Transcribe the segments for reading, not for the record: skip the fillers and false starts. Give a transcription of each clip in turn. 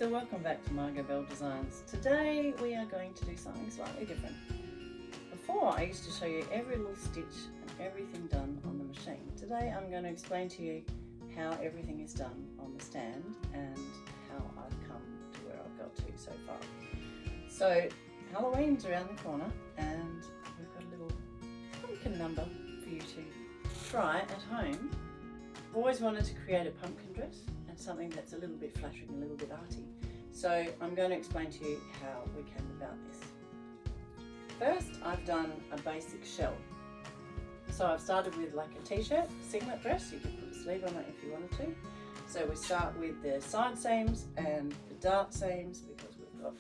so welcome back to Margot Bell Designs. Today we are going to do something slightly different. Before I used to show you every little stitch and everything done on the machine. Today I'm going to explain to you how everything is done on the stand and how I've come to where I've got to so far. So Halloween's around the corner and we've got a little pumpkin number for you to try at home. I've always wanted to create a pumpkin dress and something that's a little bit flattering, a little bit arty. So I'm going to explain to you how we came about this. First, I've done a basic shell. So I've started with like a t-shirt, singlet dress. You can put a sleeve on it if you wanted to. So we start with the side seams and the dart seams because we've got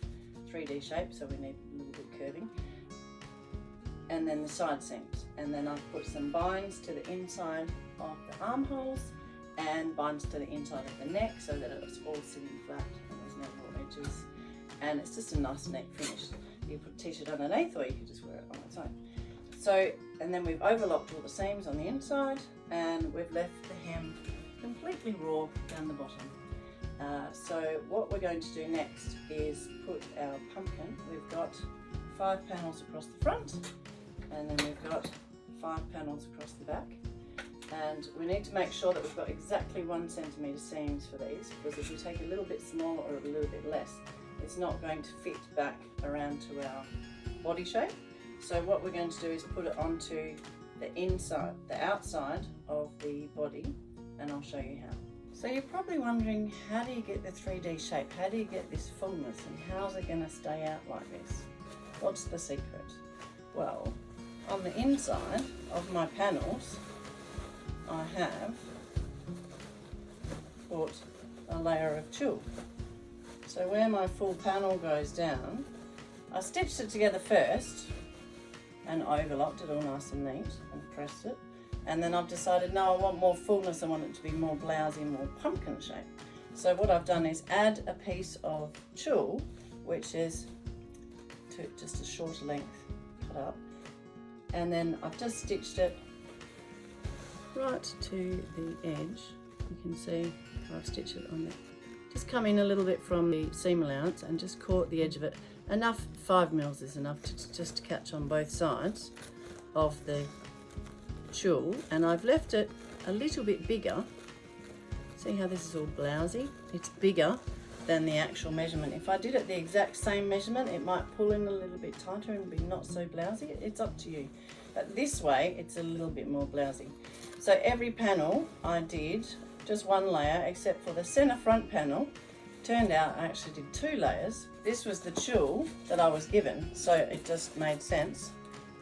3D shape, so we need a little bit curving. And then the side seams. And then I've put some binds to the inside of the armholes and binds to the inside of the neck so that it's all sitting flat and there's no raw edges. And it's just a nice neck finish. You put a t-shirt underneath or you can just wear it on its own. So, and then we've overlocked all the seams on the inside and we've left the hem completely raw down the bottom. So what we're going to do next is put our pumpkin. We've got 5 panels across the front and then we've got 5 panels across the back. And we need to make sure that we've got exactly 1 centimetre seams for these, because if we take a little bit smaller or a little bit less, it's not going to fit back around to our body shape. So what we're going to do is put it onto the inside, the outside of the body, and I'll show you how. So you're probably wondering, how do you get the 3D shape? How do you get this fullness and how's it going to stay out like this? What's the secret? Well, on the inside of my panels, I have put a layer of tulle. So where my full panel goes down, I stitched it together first and overlocked it all nice and neat and pressed it. And then I've decided, no, I want more fullness, I want it to be more blousy, more pumpkin shape. So what I've done is add a piece of tulle, which is to just a shorter length cut up. And then I've just stitched it right to the edge. You can see I've stitched it on there. Just come in a little bit from the seam allowance and just caught the edge of it. Enough, 5 mils is enough to just catch on both sides of the tulle. And I've left it a little bit bigger. See how this is all blousy? It's bigger than the actual measurement. If I did it the exact same measurement, it might pull in a little bit tighter and be not so blousy. It's up to you. But this way, it's a little bit more blousy. So every panel I did just 1 layer, except for the center front panel. Turned out I actually did 2 layers. This was the tulle that I was given, so it just made sense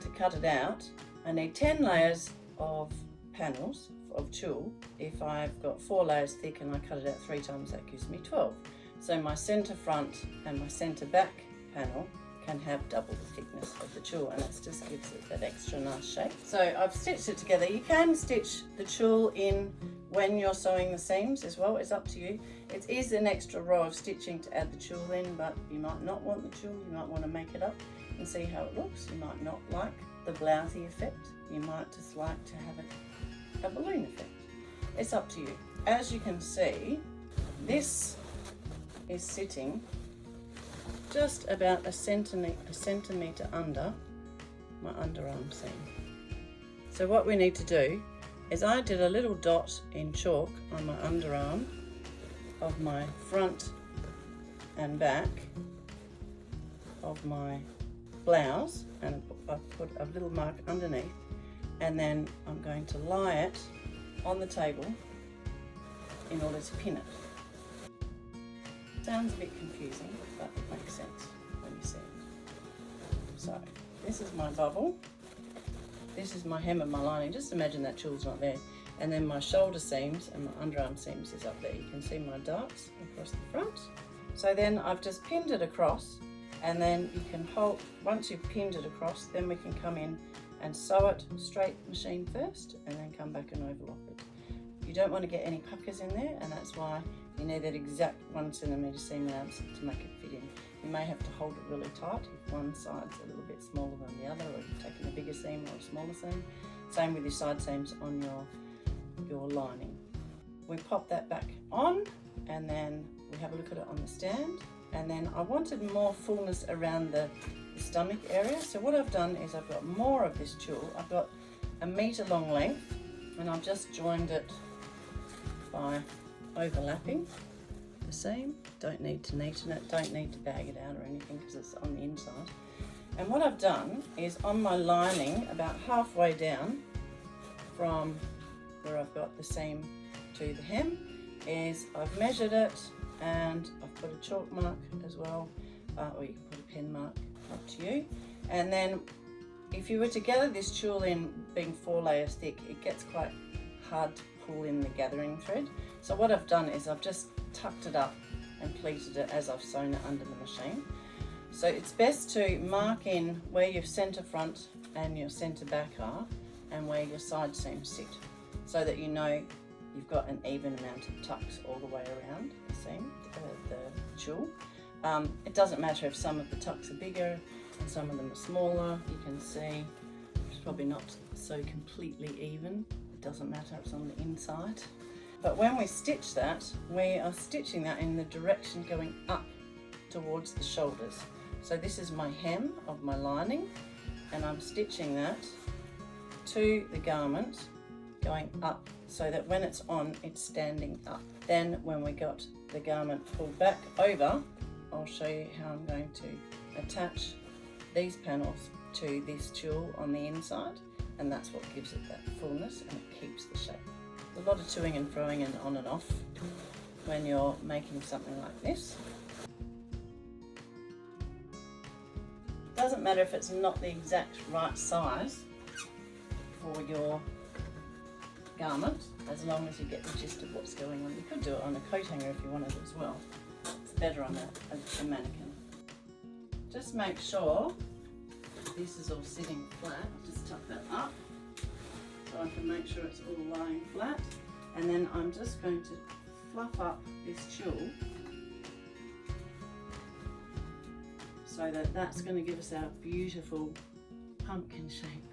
to cut it out. I need 10 layers of panels of tulle. If I've got 4 layers thick and I cut it out 3 times, that gives me 12. So my center front and my center back panel can have double the thickness of the tulle, and it just gives it that extra nice shape. So I've stitched it together. You can stitch the tulle in when you're sewing the seams as well, it's up to you. It is an extra row of stitching to add the tulle in, but you might not want the tulle, you might want to make it up and see how it looks. You might not like the blousy effect, you might just like to have a balloon effect. It's up to you. As you can see, this is sitting just about a centimetre under my underarm seam. So what we need to do is I did a little dot in chalk on my underarm of my front and back of my blouse, and I put a little mark underneath, and then I'm going to lie it on the table in order to pin it. Sounds a bit confusing, but it makes sense when you see it. So this is my bubble. This is my hem of my lining. Just imagine that tulle's not there. And then my shoulder seams and my underarm seams is up there. You can see my darts across the front. So then I've just pinned it across, and then you can hold, once you've pinned it across, then we can come in and sew it straight machine first and then come back and overlock it. You don't want to get any puckers in there, and that's why you need that exact 1 centimetre seam allowance to make it fit in. You may have to hold it really tight if one side's a little bit smaller than the other, or you've taken a bigger seam or a smaller seam. Same with your side seams on your lining. We pop that back on, and then we have a look at it on the stand. And then I wanted more fullness around the stomach area. So what I've done is I've got more of this tulle. I've got a metre long length, and I've just joined it by overlapping the seam. Don't need to neaten it, don't need to bag it out or anything because it's on the inside. And what I've done is on my lining, about halfway down from where I've got the seam to the hem, is I've measured it, and I've put a chalk mark as well, or you can put a pen mark, up to you. And then if you were to gather this tulle in, being 4 layers thick, it gets quite hard to pull in the gathering thread. So what I've done is I've just tucked it up and pleated it as I've sewn it under the machine. So it's best to mark in where your centre front and your centre back are, and where your side seams sit, so that you know you've got an even amount of tucks all the way around the seam, the tulle. It doesn't matter if some of the tucks are bigger and some of them are smaller. You can see it's probably not so completely even. It doesn't matter, it's on the inside. But when we stitch that, we are stitching that in the direction going up towards the shoulders. So this is my hem of my lining, and I'm stitching that to the garment going up, so that when it's on, it's standing up. Then when we got the garment pulled back over, I'll show you how I'm going to attach these panels to this tulle on the inside, and that's what gives it that fullness, and it keeps the shape. There's a lot of toing and froing and on and off when you're making something like this. It doesn't matter if it's not the exact right size for your garment, as long as you get the gist of what's going on. You could do it on a coat hanger if you wanted as well. It's better on a mannequin. Just make sure this is all sitting flat. Just tuck that up so I can make sure it's all lying flat. And then I'm just going to fluff up this tulle so that that's going to give us our beautiful pumpkin shape.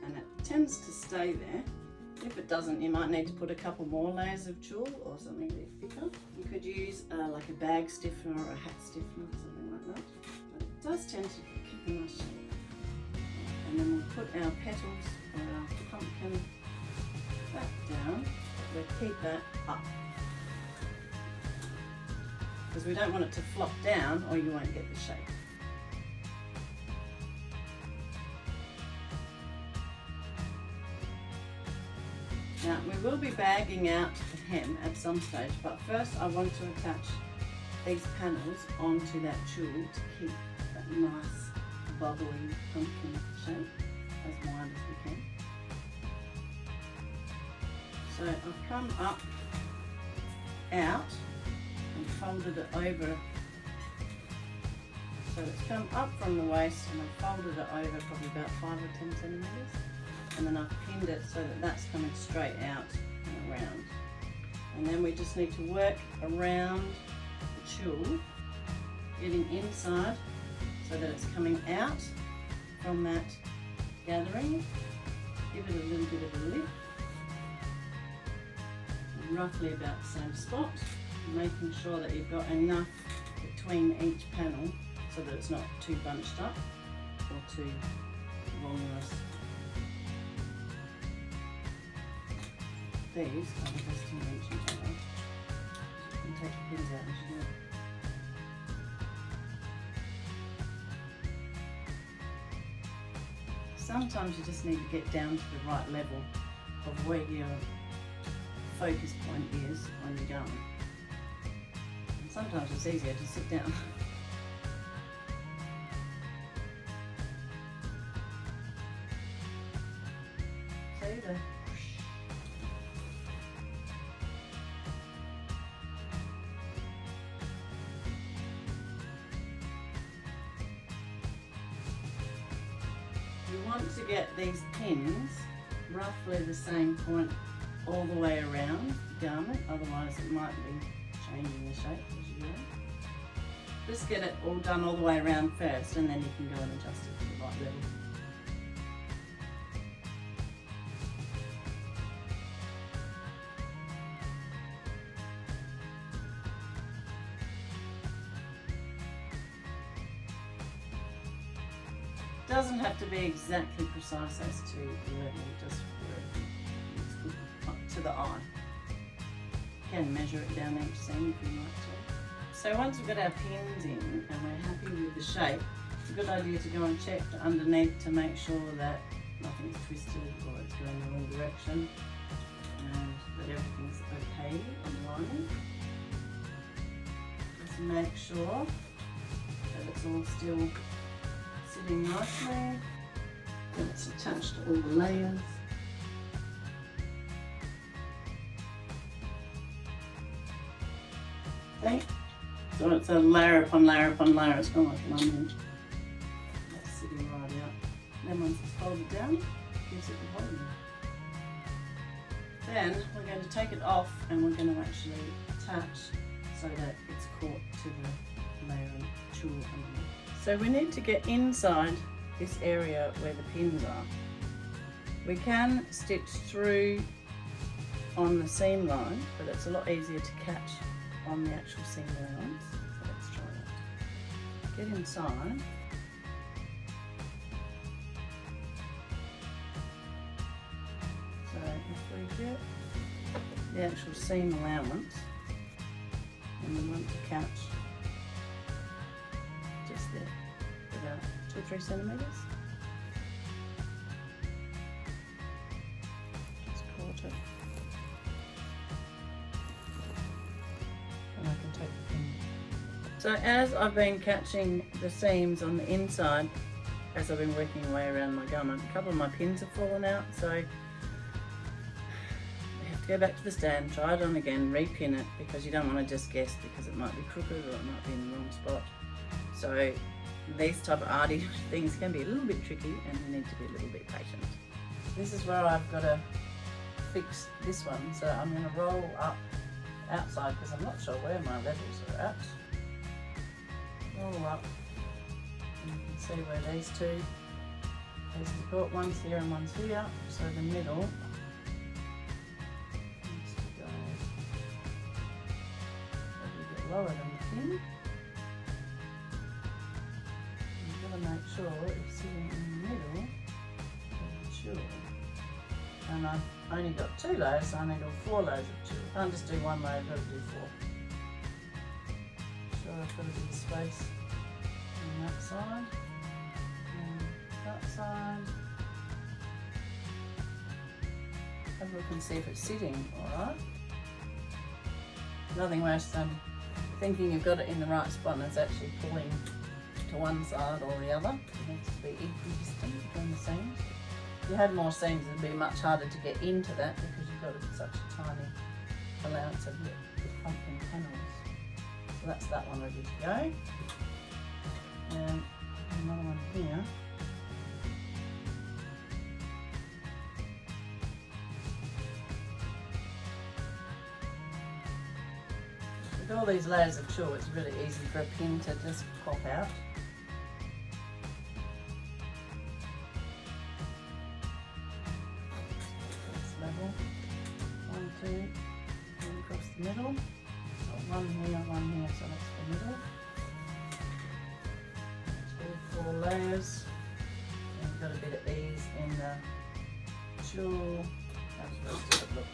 And it tends to stay there. If it doesn't, you might need to put a couple more layers of tulle or something a bit thicker. You could use like a bag stiffener or a hat stiffener, something like that. But it does tend to keep a nice shape. And then we'll put our petals or our pumpkin back down. We'll keep that up, because we don't want it to flop down or you won't get the shape. Now we will be bagging out the hem at some stage, but first I want to attach these panels onto that tulle to keep that nice bubbly pumpkin shape as wide as we can. So I've come up, out, and folded it over. So it's come up from the waist, and I've folded it over probably about 5 or 10 centimetres. And then I've pinned it so that that's coming straight out and around. And then we just need to work around the tulle, getting inside so that it's coming out from that gathering. Give it a little bit of a lift, roughly about the same spot, making sure that you've got enough between each panel so that it's not too bunched up or too voluminous. These are the best to mention ever. You can take the pins out as you do it. Sometimes you just need to get down to the right level of where your focus point is on your garment. And sometimes it's easier to sit down. See the You want to get these pins roughly the same point all the way around the garment, otherwise it might be changing the shape as you go. Just get it all done all the way around first, and then you can go and adjust it to the right level. Doesn't have to be exactly precise as to the level, just where it's good up to the eye. You can measure it down each seam if you like to. So once we've got our pins in and we're happy with the shape, it's a good idea to go and check underneath to make sure that nothing's twisted or it's going the wrong direction and that everything's okay on the lining. Just make sure that it's all still sitting nicely, and it's attached to all the layers. Okay, so it's a layer upon layer upon layer, it's kind of like an onion. That's sitting right out. Then once it's folded down, it gives it the volume. Then we're going to take it off and we're going to actually attach so that it's caught to the layer of tulle underneath. So we need to get inside this area where the pins are. We can stitch through on the seam line, but it's a lot easier to catch on the actual seam allowance. So let's try that. Get inside. So if we get the actual seam allowance, and we want to catch just there, about 2 or 3 centimetres. Just caught it. And I can take the pin. So as I've been catching the seams on the inside, as I've been working my way around my garment, a couple of my pins have fallen out, so go back to the stand, try it on again, repin it, because you don't want to just guess because it might be crooked or it might be in the wrong spot. So these type of arty things can be a little bit tricky and you need to be a little bit patient. This is where I've got to fix this one, so I'm going to roll up outside because I'm not sure where my levels are at. Roll up and you can see where these two, there's the caught, one's here and one's here, so the middle lower than the pin. You've got to make sure it's sitting in the middle of the tulle. And I've only got 2 layers, so I need all 4 layers of tulle. Can't just do 1 layer, I've got to do 4. So I've got to do the space on that side and that side. Have a look and see if it's sitting alright. Nothing worse than thinking you've got it in the right spot and it's actually pulling to one side or the other. It needs to be equidistant between the seams. If you had more seams, it'd be much harder to get into that because you've got such a tiny allowance of your pumpkin panels. So that's that one ready to go. And another one here. With all these layers of tulle, it's really easy for a pin to just pop out. That's level. 1, 2, and across the middle. Got 1 here, so that's the middle. 4 layers. And you've got a bit of ease in the tulle. That's really good look.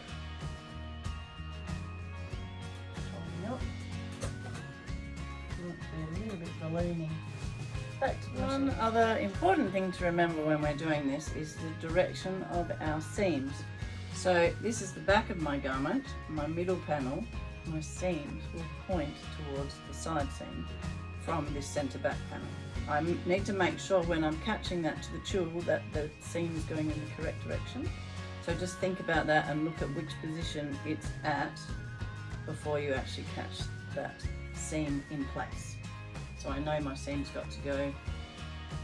A little bit balloony. One other important thing to remember when we're doing this is the direction of our seams. So this is the back of my garment, my middle panel, my seams will point towards the side seam from this centre back panel. I need to make sure when I'm catching that to the tulle that the seam is going in the correct direction. So just think about that and look at which position it's at before you actually catch that seam in place. So I know my seam's got to go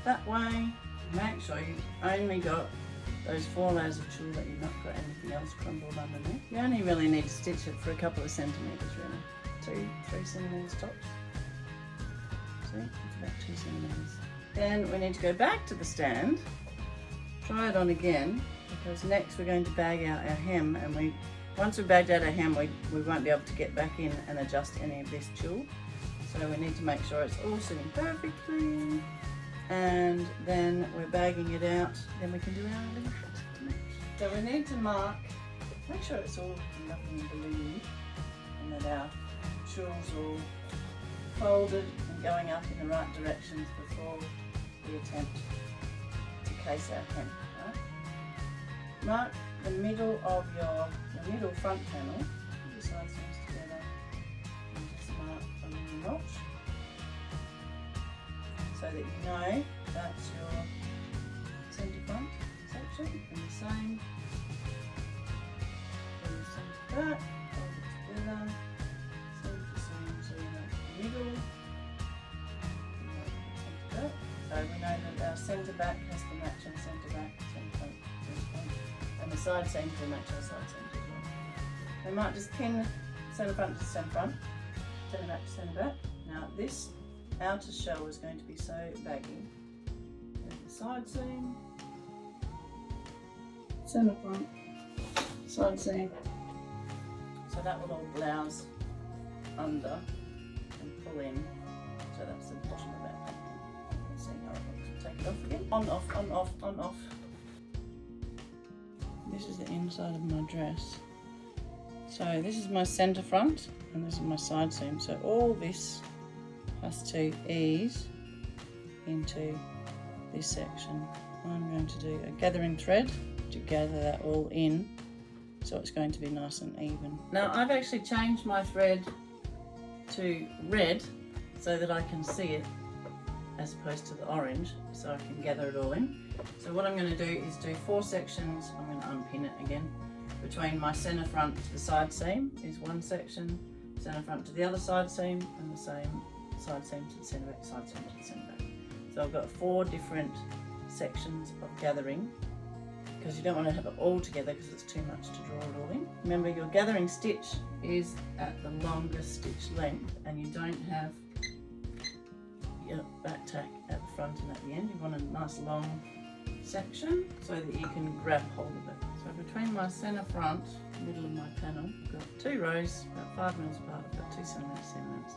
that way. Make sure you've only got those 4 layers of tulle, that you've not got anything else crumbled underneath. You only really need to stitch it for a couple of centimetres really, 2, 3 centimetres tops. See, it's about 2 centimetres. Then we need to go back to the stand, try it on again, because next we're going to bag out our hem, and once we've bagged out our hem, we won't be able to get back in and adjust any of this tulle. So we need to make sure it's all sitting perfectly. and then we're bagging it out. Then we can do our little hat. So we need to mark, make sure it's all nothing in balloon, and that our shawl's all folded and going up in the right directions before we attempt to case our hem. Right? Mark the middle of your middle front panel, put your side seams together, and just mark a little notch so that you know that's your centre front section, and the same for the centre back, fold it together, seam for seam, so you know the middle, and centre back. So we know that our centre back has to match our centre back, centre front, and the side seams will match our side seams as well. We might just pin centre front to centre front, centre back to centre back. Now this outer shell is going to be so baggy. There's the side seam, centre front, side seam. So that will all blouse under and pull in. So that's the bottom of that pumpkin. Let's see how it looks. Take it off again. On, off, on, off, on, off. This is the inside of my dress. So this is my centre front and this is my side seam. So all this has to ease into this section. I'm going to do a gathering thread to gather that all in, so it's going to be nice and even. Now I've actually changed my thread to red so that I can see it as opposed to the orange, so I can gather it all in. So what I'm going to do is do 4 sections. I'm going to unpin it again. Between my centre front to the side seam is one section, centre front to the other side seam, and the same side seam to the centre back, side seam to the centre back. So I've got 4 different sections of gathering, because you don't want to have it all together because it's too much to draw it all in. Remember, your gathering stitch is at the longest stitch length, and you don't have your back tack at the front and at the end. You want a nice long section so that you can grab hold of it. So between my centre front, middle of my panel, I've got 2 rows, about 5 mils apart. I've got 2 centimetres, 7 mils.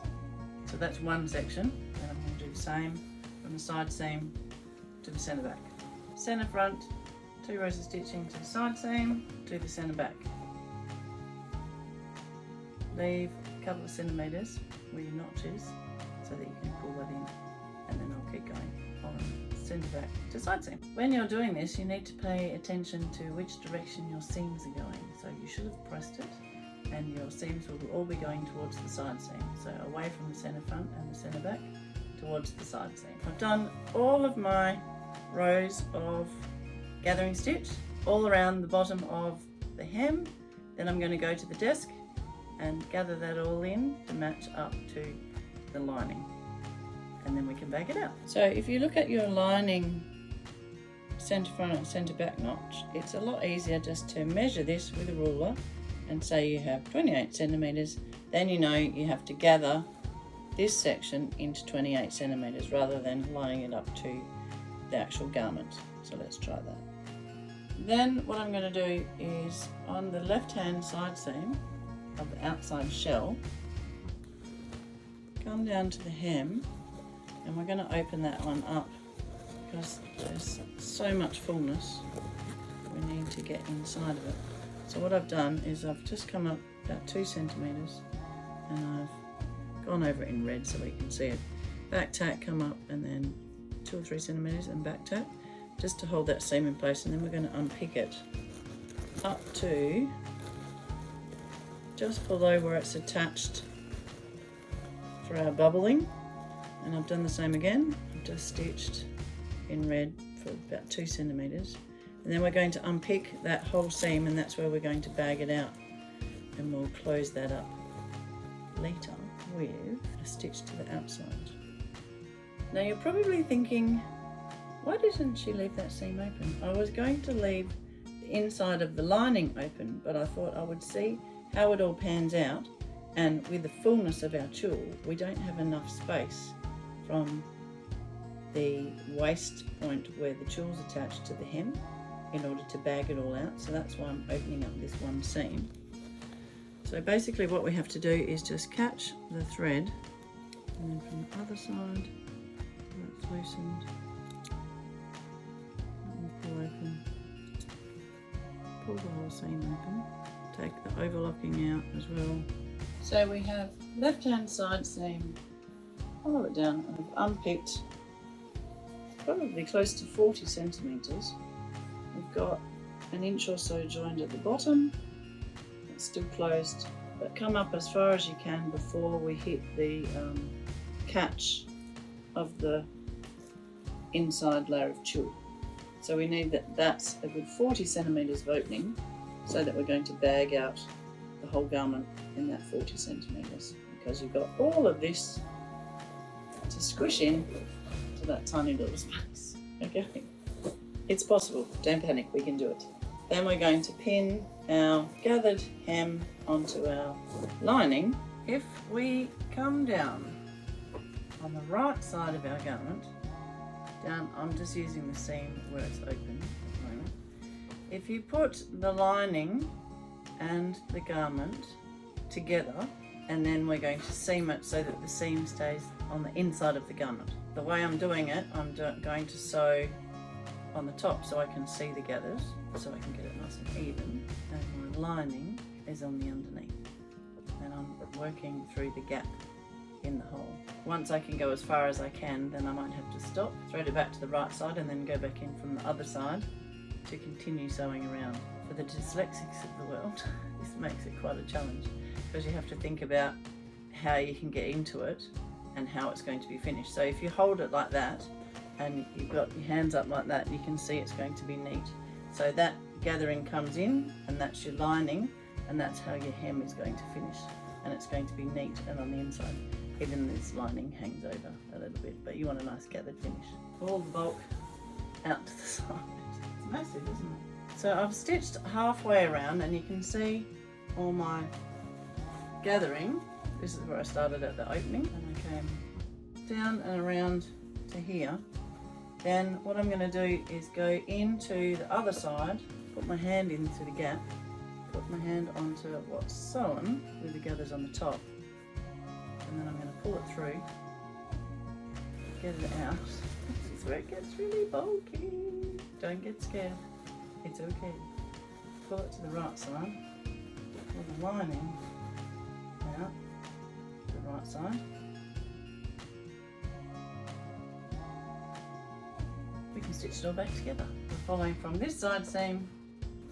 So that's one section, and I'm going to do the same from the side seam to the centre back. Centre front, 2 rows of stitching to the side seam, to the centre back. Leave a couple of centimetres where your notch is so that you can pull that in, and then I'll keep going on centre back to side seam. When you're doing this, you need to pay attention to which direction your seams are going. So you should have pressed it, and your seams will all be going towards the side seam. So away from the centre front and the centre back towards the side seam. I've done all of my rows of gathering stitch all around the bottom of the hem. Then I'm going to go to the desk and gather that all in to match up to the lining, and then we can bag it out. So if you look at your lining centre front and centre back notch, it's a lot easier just to measure this with a ruler and say you have 28 centimetres, then you know you have to gather this section into 28 centimetres rather than lining it up to the actual garment. So let's try that. Then what I'm going to do is on the left hand side seam of the outside shell, come down to the hem, and we're going to open that one up because there's so much fullness we need to get inside of it. So what I've done is I've just come up about 2 centimetres and I've gone over it in red so we can see it. Back tack, come up, and then 2 or 3 centimetres and back tack just to hold that seam in place, and then we're going to unpick it up to just below where it's attached for our bubbling. And I've done the same again. I've just stitched in red for about 2 centimetres, and then we're going to unpick that whole seam, and that's where we're going to bag it out, and we'll close that up later with a stitch to the outside. Now you're probably thinking, why didn't she leave that seam open? I was going to leave the inside of the lining open, but I thought I would see how it all pans out, and with the fullness of our tulle, we don't have enough space from the waist point where the tulle's attached to the hem in order to bag it all out. So that's why I'm opening up this one seam. So basically what we have to do is just catch the thread, and then from the other side where it's loosened, open. Pull the whole seam open. Take the overlocking out as well. So we have left-hand side seam. Follow it down. I've unpicked probably close to 40 centimetres. We've got an inch or so joined at the bottom. It's still closed, but come up as far as you can before we hit the catch of the inside layer of tulle. So we need that's a good 40 centimetres of opening, so that we're going to bag out the whole garment in that 40 centimetres, because you've got all of this to squish in to that tiny little space. Okay, it's possible, don't panic, we can do it. Then we're going to pin our gathered hem onto our lining. If we come down on the right side of our garment, I'm just using the seam where it's open at the moment. If you put the lining and the garment together, and then we're going to seam it so that the seam stays on the inside of the garment. The way I'm doing it, I'm going to sew on the top so I can see the gathers, so I can get it nice and even, and my lining is on the underneath, and I'm working through the gap in the hole. Once I can go as far as I can, then I might have to stop, thread it back to the right side, and then go back in from the other side to continue sewing around. For the dyslexics of the world, this makes it quite a challenge, because you have to think about how you can get into it and how it's going to be finished. So if you hold it like that and you've got your hands up like that, you can see it's going to be neat. So that gathering comes in, and that's your lining, and that's how your hem is going to finish, and it's going to be neat and on the inside. Even this lining hangs over a little bit, but you want a nice gathered finish. Pull the bulk out to the side. It's massive, isn't it? So I've stitched halfway around, and you can see all my gathering. This is where I started at the opening, and I came down and around to here. Then what I'm going to do is go into the other side, put my hand into the gap, put my hand onto what's sewn with the gathers on the top, and then I'm going to pull it through, get it out. This is where it gets really bulky. Don't get scared, it's okay. Pull it to the right side, pull the lining out to the right side. We can stitch it all back together. We're following from this side seam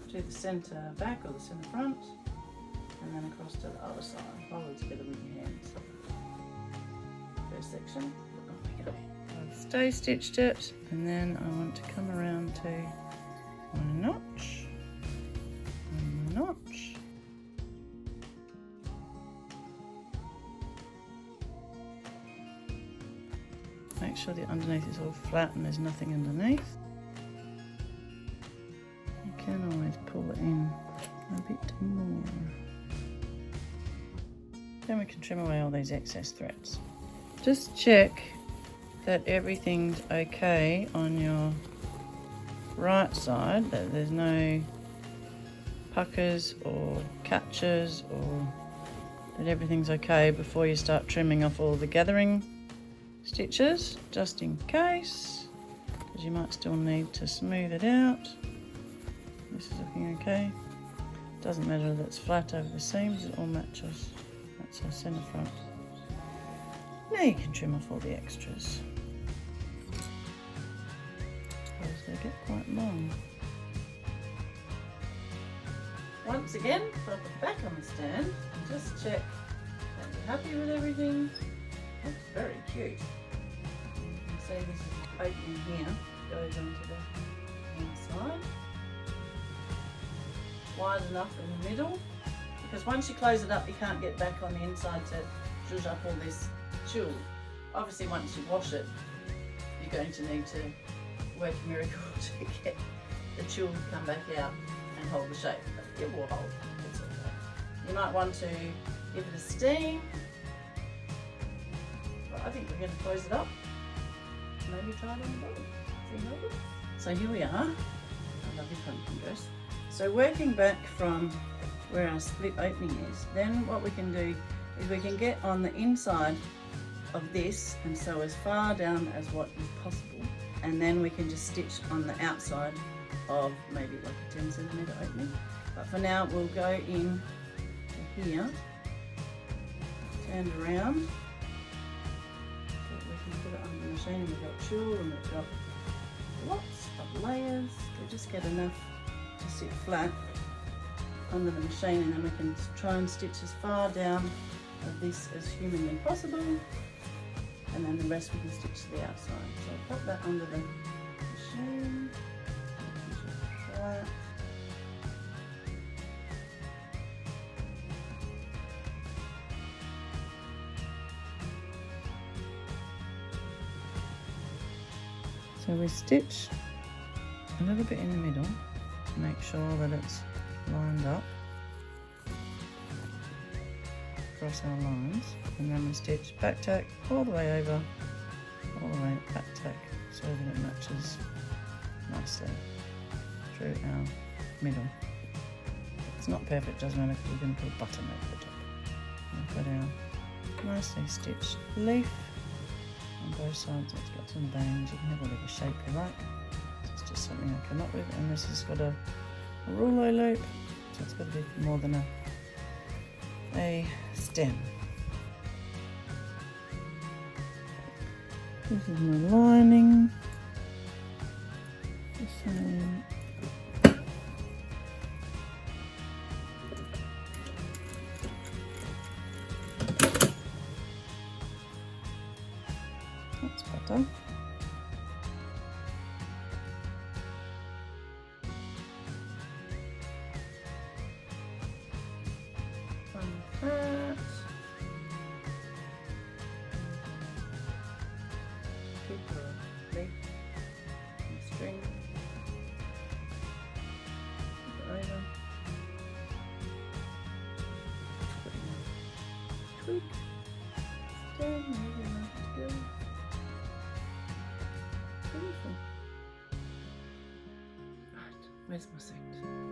to the centre back or the centre front, and then across to the other side. Follow it together with your hands. First section, on we go. I've stay stitched it, and then I want to come around to one notch, one notch. Make sure the underneath is all flat and there's nothing underneath. You can always pull it in a bit more. Then we can trim away all these excess threads. Just check that everything's okay on your right side, that there's no puckers or catches, or that everything's okay before you start trimming off all the gathering stitches, just in case, because you might still need to smooth it out. This is looking okay. Doesn't matter that it's flat over the seams, it all matches. That's our centre front. Now you can trim off all the extras, because they get quite long. Once again, put it back on the stand and just check that you're happy with everything. Looks very cute. You can see this is opening here, goes onto the inside. Wide enough in the middle, because once you close it up, you can't get back on the inside to zhuzh up all this tulle. Obviously, once you wash it, you're going to need to work a miracle to get the tulle to come back out and hold the shape. But it will hold. It's okay. You might want to give it a steam. I think we're going to close it up. Maybe try it on the bottom. See how it looks. So here we are. I love your pumpkin dress. So working back from where our split opening is, then what we can do is we can get on the inside of this and sew as far down as what is possible, and then we can just stitch on the outside of maybe like a 10 centimetre opening. But for now we'll go in to here, turned around, so that we can put it under the machine. And we've got tulle and we've got lots of layers. We just get enough to sit flat under the machine, and then we can try and stitch as far down of this as humanly possible, and then the rest we can stitch to the outside. So I'll pop that under the machine, flat. So we stitch a little bit in the middle to make sure that it's lined up across our lines, and then we stitch back tack all the way over, all the way back tack, so that it matches nicely through our middle. It's not perfect, doesn't matter, because we're going to put a button over the top. We've got our nicely stitched leaf on both sides. It's got some bangs. You can have whatever shape you like. It's just something I come up with, and this has got a rouleau loop, so it's got to be more than a stem. This is my lining. The same. That's better. That. Keep the leaf and the string. Flip it over. Putting a twig stem, maybe a nice bill. Beautiful. Right, where's my second?